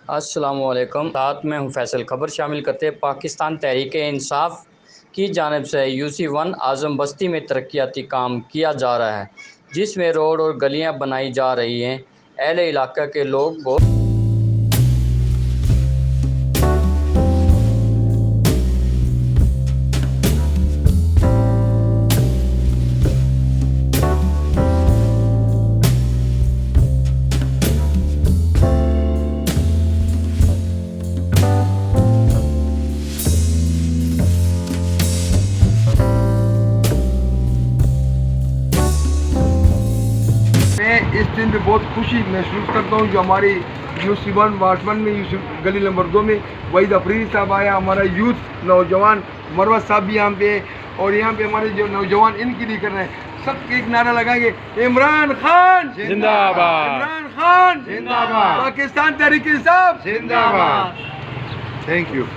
अस्सलामुअलैकुम। साथ में हूँ फैसल। खबर शामिल करते हैं पाकिस्तान तहरीक-ए-इंसाफ की जानिब से UC1 आज़म बस्ती में तरक्याती काम किया जा रहा है, जिसमें रोड और गलियाँ बनाई जा रही हैं। अहले इलाका के लोग मैं इस दिन में बहुत खुशी महसूस करता हूँ जो हमारी UC1 वार्ड 1 में गली नंबर 2 में वहीद अफरीदी साहब आया, हमारा यूथ नौजवान मरवत साहब भी यहाँ पे, और यहाँ पे हमारे जो नौजवान इनकी भी कर रहे हैं। सब एक नारा लगाएंगे, इमरान खान जिंदाबाद, इमरान खान जिंदाबाद, पाकिस्तान तहरीक इंसाफ जिंदाबाद। Thank you.